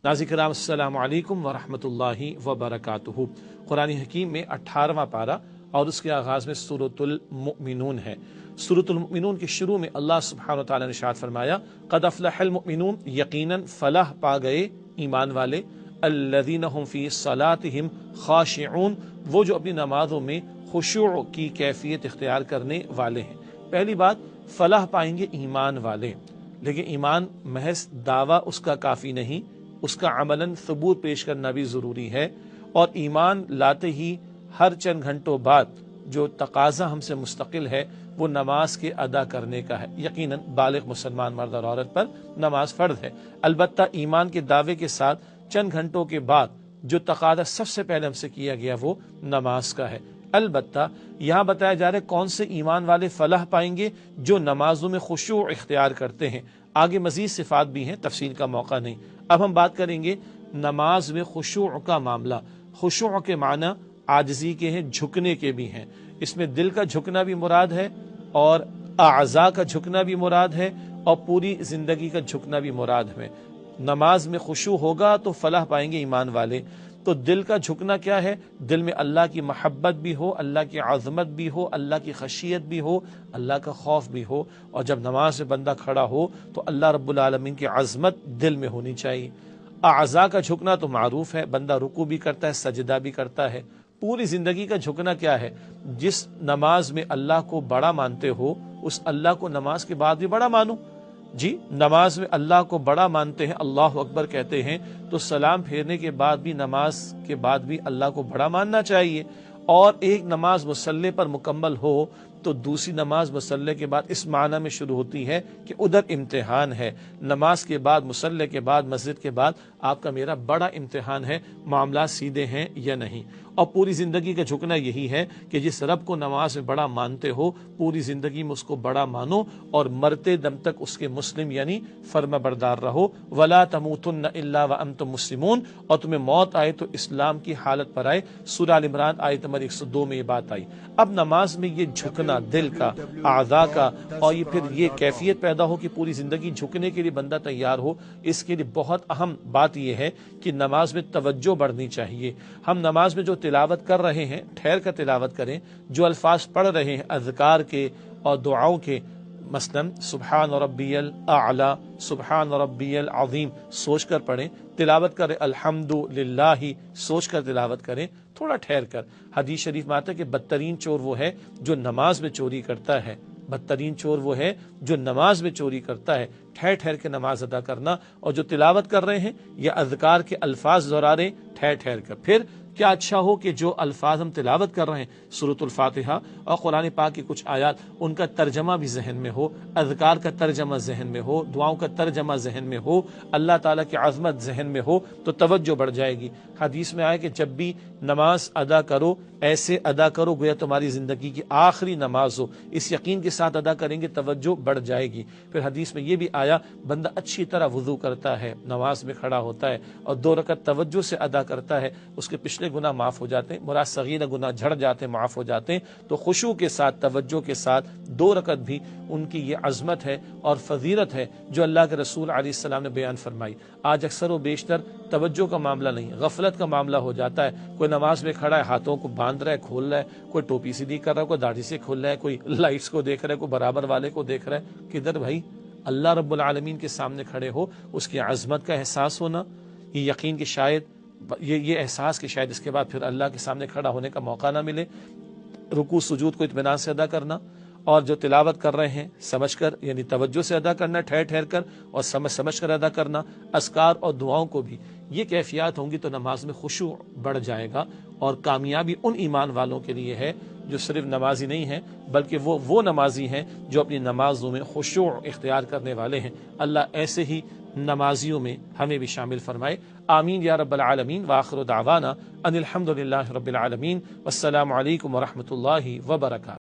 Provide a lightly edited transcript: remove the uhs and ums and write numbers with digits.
ناظرین کرام السلام علیکم ورحمۃ اللہ وبرکاتہ۔ قرآن حکیم میں 18واں پارہ اور اس کے آغاز میں سورۃ المؤمنون ہے۔ سورۃ المؤمنون کے شروع میں اللہ سبحانہ وتعالی نے ارشاد فرمایا قد افلح المؤمنون، یقیناً فلاح پا گئے ایمان والے، الذین هم فی صلاتہم خاشعون، وہ جو اپنی نمازوں میں خشوع کی کیفیت اختیار کرنے والے ہیں۔ پہلی بات، فلاح پائیں گے ایمان والے، لیکن ایمان محض دعویٰ اس کا کافی نہیں، اس کا عملاً ثبوت پیش کرنا بھی ضروری ہے۔ اور ایمان لاتے ہی ہر چند گھنٹوں بعد جو تقاضا ہم سے مستقل ہے وہ نماز کے ادا کرنے کا ہے۔ یقیناً بالغ مسلمان مرد اور عورت پر نماز فرض ہے، البتہ ایمان کے دعوے کے ساتھ چند گھنٹوں کے بعد جو تقاضا سب سے پہلے ہم سے کیا گیا وہ نماز کا ہے۔ البتہ یہاں بتایا جا رہا ہے کون سے ایمان والے فلاح پائیں گے، جو نمازوں میں خشوع اختیار کرتے ہیں۔ آگے مزید صفات بھی ہیں، تفصیل کا موقع نہیں۔ اب ہم بات کریں گے نماز میں خشوع کا معاملہ۔ خشوع کے معنی عاجزی کے ہیں، جھکنے کے بھی ہیں۔ اس میں دل کا جھکنا بھی مراد ہے اور اعضاء کا جھکنا بھی مراد ہے اور پوری زندگی کا جھکنا بھی مراد ہے۔ نماز میں خشوع ہوگا تو فلاح پائیں گے ایمان والے۔ تو دل کا جھکنا کیا ہے؟ دل میں اللہ کی محبت بھی ہو، اللہ کی عظمت بھی ہو، اللہ کی خشیت بھی ہو، اللہ کا خوف بھی ہو، اور جب نماز میں بندہ کھڑا ہو تو اللہ رب العالمین کی عظمت دل میں ہونی چاہیے۔ اعضاء کا جھکنا تو معروف ہے، بندہ رکوع بھی کرتا ہے، سجدہ بھی کرتا ہے۔ پوری زندگی کا جھکنا کیا ہے؟ جس نماز میں اللہ کو بڑا مانتے ہو اس اللہ کو نماز کے بعد بھی بڑا مانو۔ جی، نماز میں اللہ کو بڑا مانتے ہیں، اللہ اکبر کہتے ہیں، تو سلام پھیرنے کے بعد بھی نماز کے بعد بھی اللہ کو بڑا ماننا چاہیے۔ اور ایک نماز مصلی پر مکمل ہو تو دوسری نماز مصلی کے بعد اس معنی میں شروع ہوتی ہے کہ ادھر امتحان ہے۔ نماز کے بعد، مصلی کے بعد، مسجد کے بعد آپ کا میرا بڑا امتحان ہے، معاملات سیدھے ہیں یا نہیں۔ اور پوری زندگی کا جھکنا یہی ہے کہ جس رب کو نماز میں بڑا مانتے ہو پوری زندگی میں اس کو بڑا مانو اور مرتے دم تک اس کے مسلم یعنی فرما بردار رہو۔ وَلَا تَمُوتُنَّ إِلَّا وَأَنْتُمْ مُسْلِمُونَ، اور تمہیں موت آئے تو اسلام کی حالت پر آئے۔ سورہ ال عمران آیت نمبر 102 میں یہ بات آئی۔ اب نماز میں یہ جھکنا دل کا، اعضاء کا، اور یہ پھر یہ کیفیت پیدا ہو کہ پوری زندگی جھکنے کے لیے بندہ تیار ہو، اس کے لیے بہت اہم بات یہ ہے کہ نماز میں توجہ بڑھنی چاہیے۔ ہم نماز میں جو تلاوت کر رہے ہیں ٹھہر کر تلاوت کریں، جو الفاظ پڑھ رہے ہیں اذکار کے اور دعاؤں کے، مثلا سبحان ربی الاعلی، سبحان ربی العظیم، سوچ کر پڑھیں۔ تلاوت کریں الحمدللہ، سوچ کر تلاوت کریں، تھوڑا ٹھہر کر۔ حدیث شریف میں آتا ہے کہ بدترین چور وہ ہے جو نماز میں چوری کرتا ہے، بدترین چور وہ ہے جو نماز میں چوری کرتا ہے۔ ٹھہر ٹھہر کے نماز ادا کرنا، اور جو تلاوت کر رہے ہیں یا اذکار کے الفاظ دہرا رہے ہیں ٹھہر ٹھہر کر۔ پھر کیا اچھا ہو کہ جو الفاظ ہم تلاوت کر رہے ہیں سورۃ الفاتحہ اور قرآن پاک کی کچھ آیات، ان کا ترجمہ بھی ذہن میں ہو، اذکار کا ترجمہ ذہن میں ہو، دعاؤں کا ترجمہ ذہن میں ہو، اللہ تعالیٰ کی عظمت ذہن میں ہو تو توجہ بڑھ جائے گی۔ حدیث میں آئے کہ جب بھی نماز ادا کرو ایسے ادا کرو گویا تمہاری زندگی کی آخری نماز ہو، اس یقین کے ساتھ ادا کریں گے توجہ بڑھ جائے گی۔ پھر حدیث میں یہ بھی آیا بندہ اچھی طرح وضو کرتا ہے، نماز میں کھڑا ہوتا ہے اور 2 رکعت توجہ سے ادا کرتا ہے، اس کے پچھلے گناہ معاف ہو جاتے ہیں، مراد صغیر گناہ جھڑ جاتے ہیں، معاف ہو جاتے ہیں۔ تو خشوع کے ساتھ، توجہ کے ساتھ 2 رکعت بھی ان کی یہ عظمت ہے اور فضیلت ہے جو اللہ کے رسول علیہ السلام نے بیان فرمائی۔ آج اکثر و بیشتر توجہ کا معاملہ نہیں، غفلت کا معاملہ ہو جاتا ہے۔ کوئی نماز میں کھڑا ہے، ہاتھوں کو باندھ رہا ہے، کھول رہا ہے، کوئی ٹوپی سیدھی کر رہا ہے، کوئی داڑھی سے کھول رہا ہے، کوئی لائٹس کو دیکھ رہا ہے، کوئی برابر والے کو دیکھ رہا ہے۔ کدھر بھائی؟ اللہ رب العالمین کے سامنے کھڑے ہو، اس کی عظمت کا احساس ہونا، یہ یقین کہ شاید یہ احساس کہ شاید اس کے بعد پھر اللہ کے سامنے کھڑا ہونے کا موقع نہ ملے، رکوع سجود کو اطمینان سے ادا کرنا، اور جو تلاوت کر رہے ہیں سمجھ کر یعنی توجہ سے ادا کرنا، ٹھہر ٹھہر کر اور سمجھ کر ادا کرنا، اذکار اور دعاؤں کو بھی یہ کیفیات ہوں گی تو نماز میں خشوع بڑھ جائے گا۔ اور کامیابی ان ایمان والوں کے لیے ہے جو صرف نمازی نہیں ہیں بلکہ وہ نمازی ہیں جو اپنی نمازوں میں خشوع اختیار کرنے والے ہیں۔ اللہ ایسے ہی نمازیوں میں ہمیں بھی شامل فرمائے، آمین یا رب العالمین۔ وآخر دعوانا ان الحمد للہ رب العالمین، والسلام علیکم ورحمۃ اللہ وبرکاتہ۔